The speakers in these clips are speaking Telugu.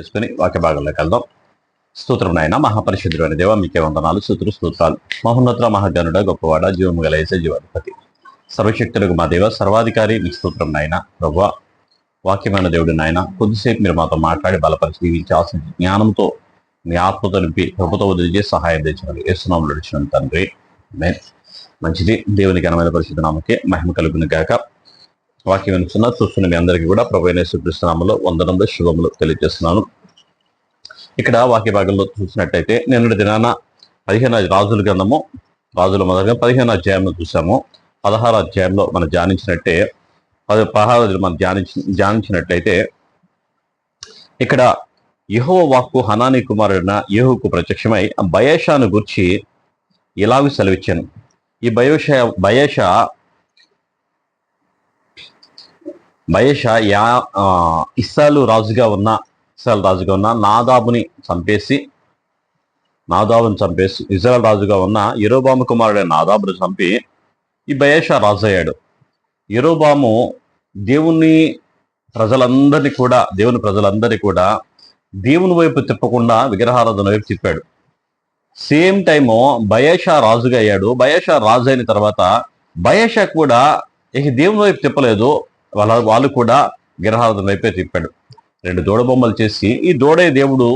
చేసుకుని వాక్య భాగంలోకి వెళ్దాం. స్తోత్రం నాయన, మహాపరిశుద్ధుడైన దేవ, మీకే వందనాలు, స్తోత్రాలు. మహోన్నత మహాగణుడ, గొప్పవాడ, జీవము గల యేసే జీవాధిపతి, సర్వశక్తులకు మా దేవ, సర్వాధికారి, మీ స్తోత్రం నాయన. ప్రభువా, వాక్యమైన దేవుడు నాయన, కొద్దిసేపు మీరు మాతో మాట్లాడి బలపరిచి దీవించి ఆశించి జ్ఞానంతో మీ ఆత్మతో నింపి ప్రభుత్వ వదిలి సహాయం తెచ్చినది ఏసునామములో నడిచిన తండ్రి. మంచిది. దేవునికి ఘనమైన పరిశుద్ధ నామకే మహిమ కలుగును గాక. వాక్యం వినుచున్న చూస్తున్న మీ అందరికీ కూడా ప్రభు అయిన యేసుక్రీస్తు నామములో వందనములు శుభములు తెలియజేస్తున్నాను. ఇక్కడ వాక్య భాగంలో చూసినట్టయితే నిన్నటి దినాన 15 రాజుల గ్రంథము, రాజుల మొదలుగా 15 అధ్యాయంలో చూసాము. 16 అధ్యాయంలో మనం ధ్యానించినట్టే 16 మనం ధ్యానించినట్లయితే ఇక్కడ యెహోవా వాక్కు హనానీ కుమారుడైన యెహూకు ప్రత్యక్షమై బయెషాను గూర్చి ఇలాగ సెలవిచ్చాను. ఈ బయెషా ఇస్రాయేలు రాజుగా ఉన్న నాదాబుని చంపేసి ఇజ్రాయెల్ రాజుగా ఉన్న యెరోబాము కుమారుడైన నాదాబును చంపి ఈ బయెషా రాజు అయ్యాడు. యెరోబాము దేవుని ప్రజలందరినీ కూడా దేవుని వైపు తిప్పకుండా విగ్రహారాధన వైపు తిప్పాడు. సేమ్ టైము బయెషా రాజుగా అయ్యాడు. బయెషా రాజు అయిన తర్వాత బయెషా కూడా ఇక దేవుని వైపు తిప్పలేదు, వాళ్ళు కూడా విగ్రహారాధన వైపే తిప్పాడు. 2 దూడ బొమ్మలు చేసి, ఈ దూడే దేవుడు,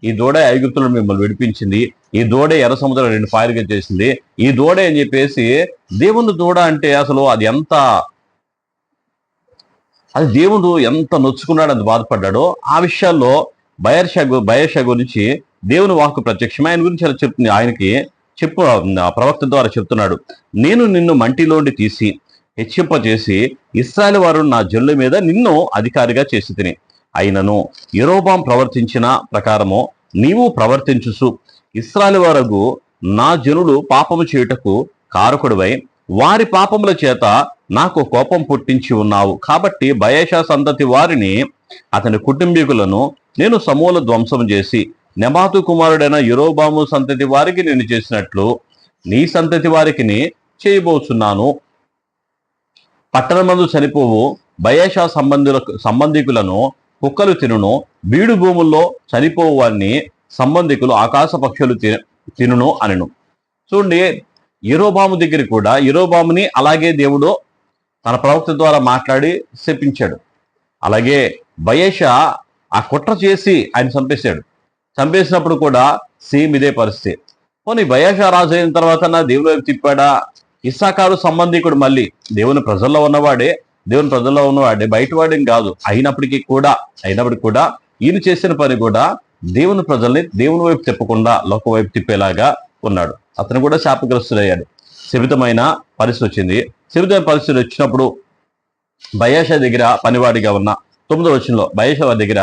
ఈ దూడే ఐగుప్తులను మిమ్మల్ని విడిపించింది, ఈ దూడే ఎర్ర సముద్రం 2 పాయలుగా చేసింది, ఈ దూడే అని చెప్పేసి దేవుని దూడ అంటే అసలు అది దేవుడు ఎంత నొచ్చుకున్నాడు, అంత బాధపడ్డాడో ఆ విషయాల్లో బయెషా గురించి దేవుని వాక్కు ప్రత్యక్షమే ఆయన గురించి అలా చెప్తుంది. ఆయనకి ప్రవక్త ద్వారా చెప్తున్నాడు, నేను నిన్ను మంటిలోండి తీసి హెచ్చింపజేసి ఇశ్రాయేలు వారు నా జనుల మీద నిన్ను అధికారిగా చేసి తిని, అయినను యెరోబాము ప్రవర్తించిన ప్రకారము నీవు ప్రవర్తించుసు ఇశ్రాయేలు వారకు నా జనులు పాపము చేయుటకు కారకుడివై వారి పాపముల చేత నాకు కోపం పుట్టించి ఉన్నావు. కాబట్టి బయెషా సంతతి వారిని, అతని కుటుంబీకులను నేను సమూల ధ్వంసం చేసి నెబాతు కుమారుడైన యెరోబాము సంతతి వారికి నేను చేసినట్లు నీ సంతతి వారికి చేయబోచున్నాను. పట్టణమందు చనిపోవు బయెషా సంబంధికులను కుక్కలు తినును, బీడు భూముల్లో చనిపోవు వారిని సంబంధికులు ఆకాశ పక్షులు తినును అనెను. చూడండి, యెరోబాము దగ్గర కూడా యెరోబాముని అలాగే దేవుడు తన ప్రవక్త ద్వారా మాట్లాడి శపించాడు. అలాగే బయెషా ఆ కుట్ర చేసి ఆయన చంపేసినప్పుడు కూడా సేమ్ ఇదే పరిస్థితి. పోనీ బయెషా రాజు అయిన తర్వాత నా దేవుని వైపు తిప్పాడా? ఇస్సాకారు సంబంధికుడు, మళ్ళీ దేవుని ప్రజల్లో ఉన్నవాడే, బయటవాడేం కాదు. అయినప్పటికీ కూడా ఈయన చేసిన పని కూడా దేవుని ప్రజల్ని దేవుని వైపు తిప్పకుండా లోక వైపు తిప్పేలాగా ఉన్నాడు. అతను కూడా శాపగ్రస్తుడయ్యాడు. శపితమైన పరిస్థితి వచ్చింది. శపితమైన పరిస్థితి వచ్చినప్పుడు బయెషా దగ్గర పనివాడిగా ఉన్న 9వ వచనంలో, బయెషా దగ్గర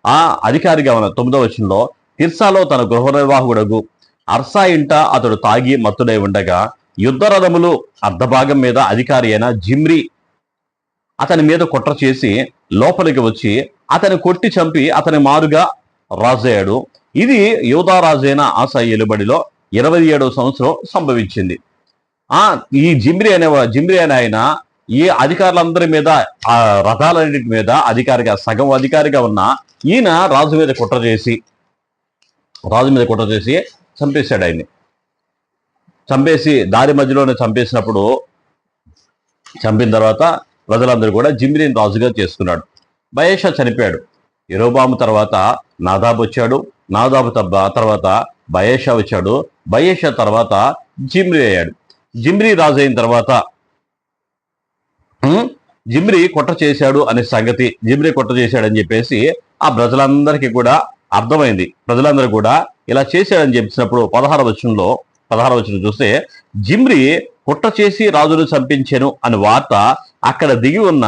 ఆ అధికారిగా ఉన్న 9వ వచనంలో, తిర్సాలో తన గృహ నిర్వాహకుడగు అర్సా ఇంట అతడు తాగి మత్తుడై ఉండగా యుద్ధ రథములు అర్ధభాగం మీద అధికారి అయిన జిమ్రీ అతని మీద కుట్ర చేసి లోపలికి వచ్చి అతని కొట్టి చంపి అతని మారుగా రాజయ్యాడు. ఇది యూదా రాజైన ఆసా ఏలుబడిలో 27వ సంవత్సరం సంభవించింది. ఈ జిమ్రీ అనే ఆయన ఈ అధికారులందరి మీద, ఆ రథాలన్నింటి మీద సగం అధికారిగా ఉన్న ఈయన రాజు మీద కుట్ర చేసి చంపేశాడు. ఆయన్ని చంపేసి దారి మధ్యలోనే చంపిన తర్వాత ప్రజలందరూ కూడా జిమ్రీని రాజుగా చేసుకున్నాడు. బయెషా చనిపోయాడు. యెరోబాము తర్వాత నాదాబు వచ్చాడు. నాదాబు తర్వాత బయెషా వచ్చాడు. బయెషా తర్వాత జిమ్రీ అయ్యాడు. జిమ్రీ రాజు అయిన తర్వాత జిమ్రీ కుట్ర చేశాడు అనే సంగతి, జిమ్రీ కుట్ర చేశాడని చెప్పేసి ఆ ప్రజలందరికీ కూడా అర్థమైంది. ప్రజలందరూ కూడా ఇలా చేశాడని చెప్పినప్పుడు 16వ వచనం చూస్తే, జిమ్రీ కుట్ర చేసి రాజును చంపించెను అనే వార్త అక్కడ దిగి ఉన్న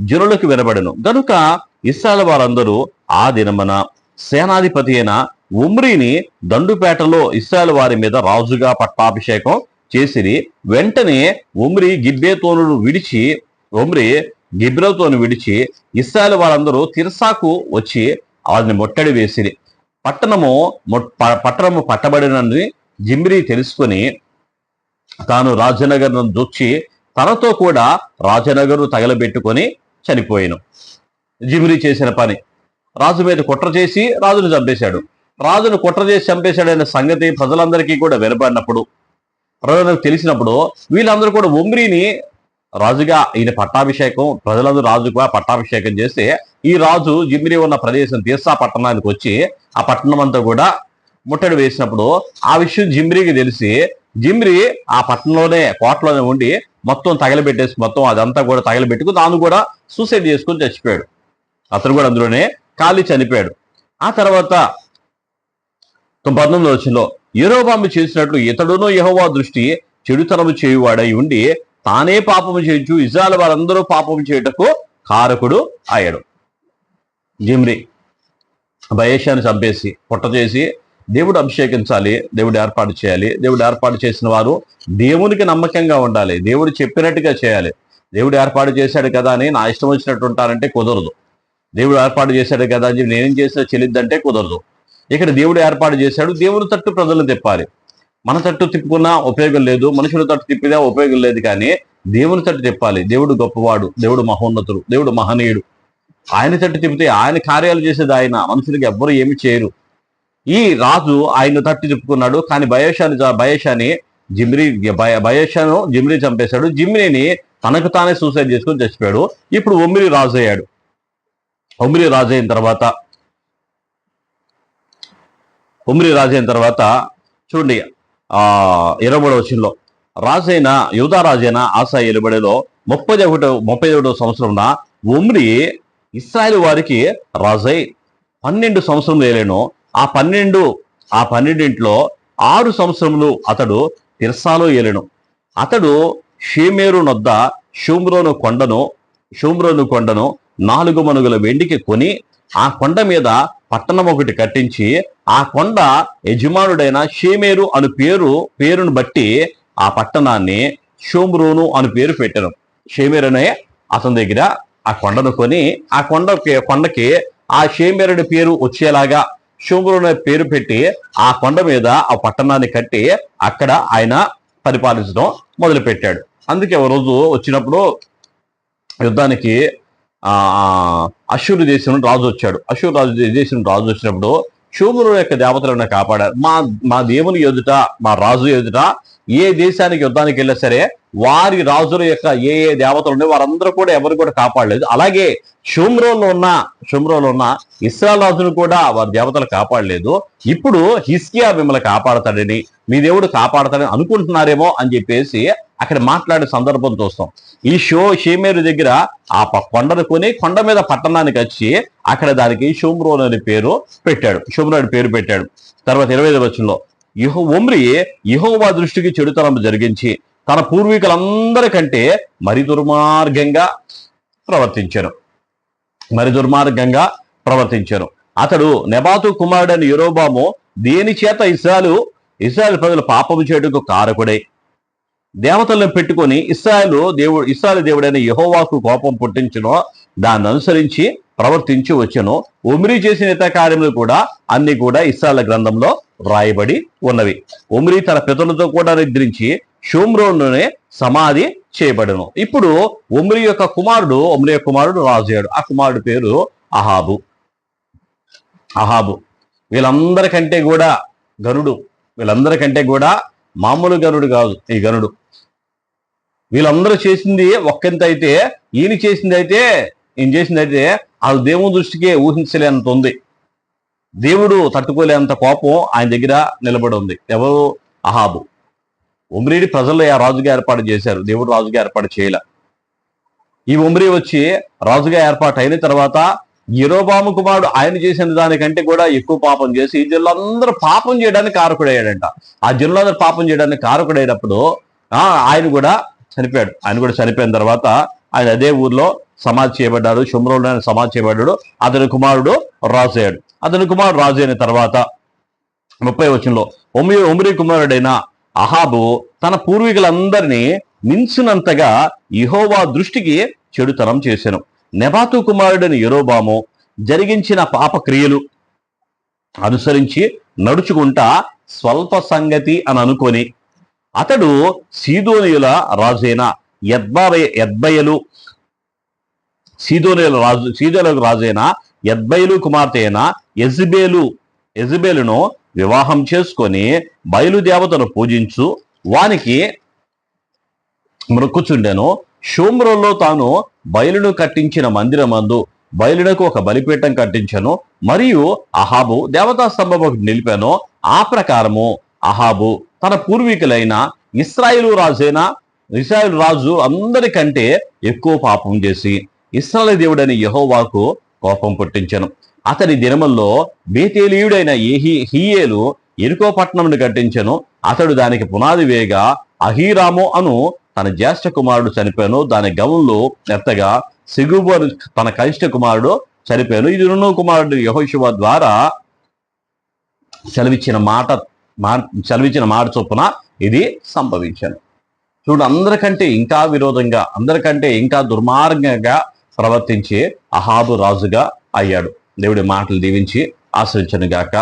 జనులకు వినబడెను. గనుక ఇశ్రాయేలు వారందరూ ఆ దినమున సేనాధిపతి అయిన ఉమ్రీని దండుపేటలో ఇశ్రాయేలు వారి మీద రాజుగా పట్టాభిషేకం చేసిరి. వెంటనే ఉమ్రీ గిబ్రతోను విడిచి ఇశ్రాయేలు వారందరూ తిర్సాకు వచ్చి వారిని ముట్టడి వేసిరి. పట్టణము పట్టబడినని జిమ్రీ తెలుసుకొని తాను రాజనగర్ను దొచ్చి తనతో కూడా రాజనగరు తగలబెట్టుకొని చనిపోయాను. జిమ్రీ చేసిన పని, రాజు మీద కుట్ర చేసి రాజును చంపేశాడు. రాజును కుట్ర చేసి చంపేశాడనే సంగతి ప్రజలందరికీ కూడా వినపడినప్పుడు, ప్రజలకు తెలిసినప్పుడు వీళ్ళందరూ కూడా ఒమ్రీని రాజుగా, ఈయన పట్టాభిషేకం, ప్రజలందరూ రాజుగా పట్టాభిషేకం చేస్తే ఈ రాజు జిమ్రీ ఉన్న ప్రదేశం తీర్సా పట్టణానికి వచ్చి ఆ పట్టణం అంతా కూడా ముట్టడి వేసినప్పుడు ఆ విషయం జిమ్రీకి తెలిసి జిమ్రీ ఆ పట్టణంలోనే, కోటలోనే ఉండి మొత్తం తగలబెట్టేసి, మొత్తం అదంతా కూడా తగలబెట్టుకుని తాను కూడా సూసైడ్ చేసుకుని చచ్చిపోయాడు. అతను కూడా అందులోనే కాలి చనిపోయాడు. ఆ తర్వాత 19వ వచనంలో యెరొబెయాము చేసినట్లు ఇతడును యెహోవా దృష్టి చెడుతనము చేయువాడై ఉండి తానే పాపము చేయొచ్చు ఇజ్రాయేలు వారందరూ పాపము చేయుటకు కారకుడు అయ్యాడు. జిమ్రీ బయెషాను చంపేసి పుట్ట చేసి దేవుడు అభిషేకించాలి, దేవుడు ఏర్పాటు చేయాలి. దేవుడు ఏర్పాటు చేసిన వారు దేవునికి నమ్మకంగా ఉండాలి, దేవుడు చెప్పినట్టుగా చేయాలి. దేవుడు ఏర్పాటు చేశాడు కదా అని నా ఇష్టం వచ్చినట్టు ఉంటానంటే కుదరదు. దేవుడు ఏర్పాటు చేశాడు కదా అని నేనేం చేసినా చెల్లిద్దంటే కుదరదు. ఇక్కడ దేవుడు ఏర్పాటు చేశాడు, దేవుడి తట్టు ప్రజలను తిప్పాలి. మన తట్టు తిప్పుకున్నా ఉపయోగం లేదు, మనుషుల తట్టు తిప్పినా ఉపయోగం లేదు, కానీ దేవుని తట్టు తిప్పాలి. దేవుడు గొప్పవాడు, దేవుడు మహోన్నతుడు, దేవుడు మహనీయుడు. ఆయన తట్టు తిప్పితే ఆయన కార్యాలు చేసేది ఆయన, మనుషులకి ఎవ్వరు ఏమి చేయరు. ఈ రాజు ఆయన తట్టు తిప్పుకున్నాడు, కానీ బయెషాని జిమ్రీ చంపేశాడు. జిమ్రీని తనకు తానే సూసైడ్ చేసుకుని చచ్చిపోయాడు. ఇప్పుడు ఒమ్రీ రాజు అయ్యాడు. ఒమ్రీ రాజు అయిన తర్వాత చూడండి 23వ వచనంలో రాజైన యూదా రాజైన ఆసా ఏలుబడిలో 31వ సంవత్సరంలో ఒమ్రీ ఇశ్రాయేలు వారికి రాజై 12 సంవత్సరం ఏలేను. ఆ 12 6 సంవత్సరములు అతడు తిర్సాలో ఏలెను. అతడు షేమేరు నొద్ద షోమ్రోను కొండను 4 మణుగుల వెండికి కొని ఆ కొండ మీద పట్టణం ఒకటి కట్టించి ఆ కొండ యజమానుడైన షేమేరు అను పేరును బట్టి ఆ పట్టణాన్ని షోమ్రోను అను పేరు పెట్టాను. షేమేరు అనే అతని దగ్గర ఆ కొండను కొని ఆ కొండకి ఆ షేమేరుడి పేరు వచ్చేలాగా షోమ్రోను అనే పేరు పెట్టి ఆ కొండ మీద ఆ పట్టణాన్ని కట్టి అక్కడ ఆయన పరిపాలించడం మొదలుపెట్టాడు. అందుకే ఒక రోజు వచ్చినప్పుడు యుద్ధానికి అశ్షూరు దేశం రాజు వచ్చాడు. అశ్షూరు దేశం రాజు వచ్చినప్పుడు షోమ్రోను యొక్క దేవతలను కాపాడారు. మా దేవుని ఎదుట, మా రాజు ఎదుట ఏ దేశానికి యుద్ధానికి వెళ్ళా సరే వారి రాజుల యొక్క ఏ దేవతలు ఉన్నాయి వారందరూ కూడా ఎవరు కూడా కాపాడలేదు. అలాగే షోమ్రోన్లో ఉన్న ఇశ్రాయేలు రాజును కూడా వారి దేవతలు కాపాడలేదు. ఇప్పుడు హిజ్కియా మిమ్మల్ని కాపాడతాడని, మీ దేవుడు కాపాడతాడని అనుకుంటున్నారేమో అని చెప్పేసి అక్కడ మాట్లాడే సందర్భం చూస్తాం. ఈ షేమేరు దగ్గర ఆ కొండను కొని కొండ మీద పట్టణానికి వచ్చి అక్కడ దానికి షోమ్రోను అనే పేరు పెట్టాడు. తర్వాత 25వ వచనంలో ఒమ్రీ యెహోవా దృష్టికి చెడుతనం జరిగించి తన పూర్వీకులందరికంటే మరి దుర్మార్గంగా ప్రవర్తించారు. అతడు నెబాతు కుమారుడైన యెరొబెయాము దేని చేత ఇశ్రాయేలు ప్రజలు పాపము చేయుటకు కారకుడై దేవతలను పెట్టుకొని ఇశ్రాయేలు దేవుడైన యెహోవాకు కోపం పుట్టించునో దాన్ని అనుసరించి ప్రవర్తించి వచ్చెను. ఒమ్రీ చేసిన ఇతర కార్యములు కూడా అన్ని కూడా ఇశ్రాయేలు గ్రంథంలో రాయబడి ఉన్నవి. ఒమ్రీ తన పితరులతో కూడా నిద్రించి షోమ్రోనునే సమాధి చేయబడను. ఇప్పుడు ఒమ్రీ యొక్క కుమారుడు రాజు అయ్యాడు. ఆ కుమారుడు పేరు అహాబు. వీళ్ళందరికంటే కూడా మామూలు గనుడు కాదు ఈ గనుడు. వీళ్ళందరూ చేసింది ఒక్కంత అయితే ఈయన చేసిందైతే అది దేవుని దృష్టికే ఊహించలేనంత ఉంది. దేవుడు తట్టుకోలేనంత కోపం ఆయన దగ్గర నిలబడి ఉంది. ఎవరు? అహాబు. ఒమ్రీని ప్రజలు రాజుగా ఏర్పాటు చేశారు, దేవుడు రాజుగా ఏర్పాటు చేయలే. ఈ ఒమ్రీ వచ్చి రాజుగా ఏర్పాటు అయిన తర్వాత యెరొబెయాము కుమారుడు ఆయన చేసిన దానికంటే కూడా ఎక్కువ పాపం చేసి ఈ జనులందరూ పాపం చేయడానికి కారకుడయ్యాడంట. ఆ జనులందరూ పాపం చేయడానికి కారకుడైనప్పుడు ఆయన కూడా చనిపోయిన తర్వాత ఆయన అదే ఊర్లో సమాధి చేయబడ్డాడు. షోమ్రోనులో సమాధి చేయబడ్డాడు. అతని కుమారుడు రాజు అయ్యాడు. రాజు అయిన తర్వాత 30వ వచనంలో ఒమ్రీ కుమారుడైన అహాబు తన పూర్వీకులందరినీ మించినంతగా యెహోవా దృష్టికి చెడుతనం చేశాను. నెబాతు కుమారుడైన యెరొబెయాము జరిగించిన పాప క్రియలు అనుసరించి నడుచుకుంటా స్వల్ప సంగతి అని అనుకొని అతడు సీదోనీయుల రాజైన సీదోనులకు రాజైన ఎద్బయలు కుమార్తె అయిన ఎజబేలును వివాహం చేసుకొని బయలుదేవతను పూజించు వానికి మృక్కుచుండెను. షోమ్రోలో తాను బయలును కట్టించిన మందిరమందు బయలునకు ఒక బలిపీఠం కట్టించను, మరియు అహాబు దేవతా స్తంభము నిలిపాను. ఆ ప్రకారము అహాబు తన పూర్వీకులైన ఇశ్రాయేలు రాజు అందరికంటే ఎక్కువ పాపం చేసి ఇశ్రాయేలు దేవుడైన యెహోవాకు కోపం పుట్టించెను. అతని దినముల్లో బేతేలీయుడైన హీయేలు ఎరికో పట్టణమును కట్టించెను. అతడు దానికి పునాది వేగా అహీరాము అను తన జ్యేష్ఠ కుమారుడు చనిపోయాను. దాని గౌన్లు ఎత్తగా సిగుబు తన కనిష్ట కుమారుడు చనిపోయాను. ఇది రెండవ కుమారుడు యెహోషువ ద్వారా సెలవిచ్చిన మాట చొప్పున ఇది సంభవించాను. చూడు, అందరికంటే ఇంకా విరోధంగా, అందరికంటే ఇంకా దుర్మార్గంగా ప్రవర్తించే అహాబు రాజుగా అయ్యాడు. దేవుడి మాటలు దీవించి ఆశ్రయించను గాక.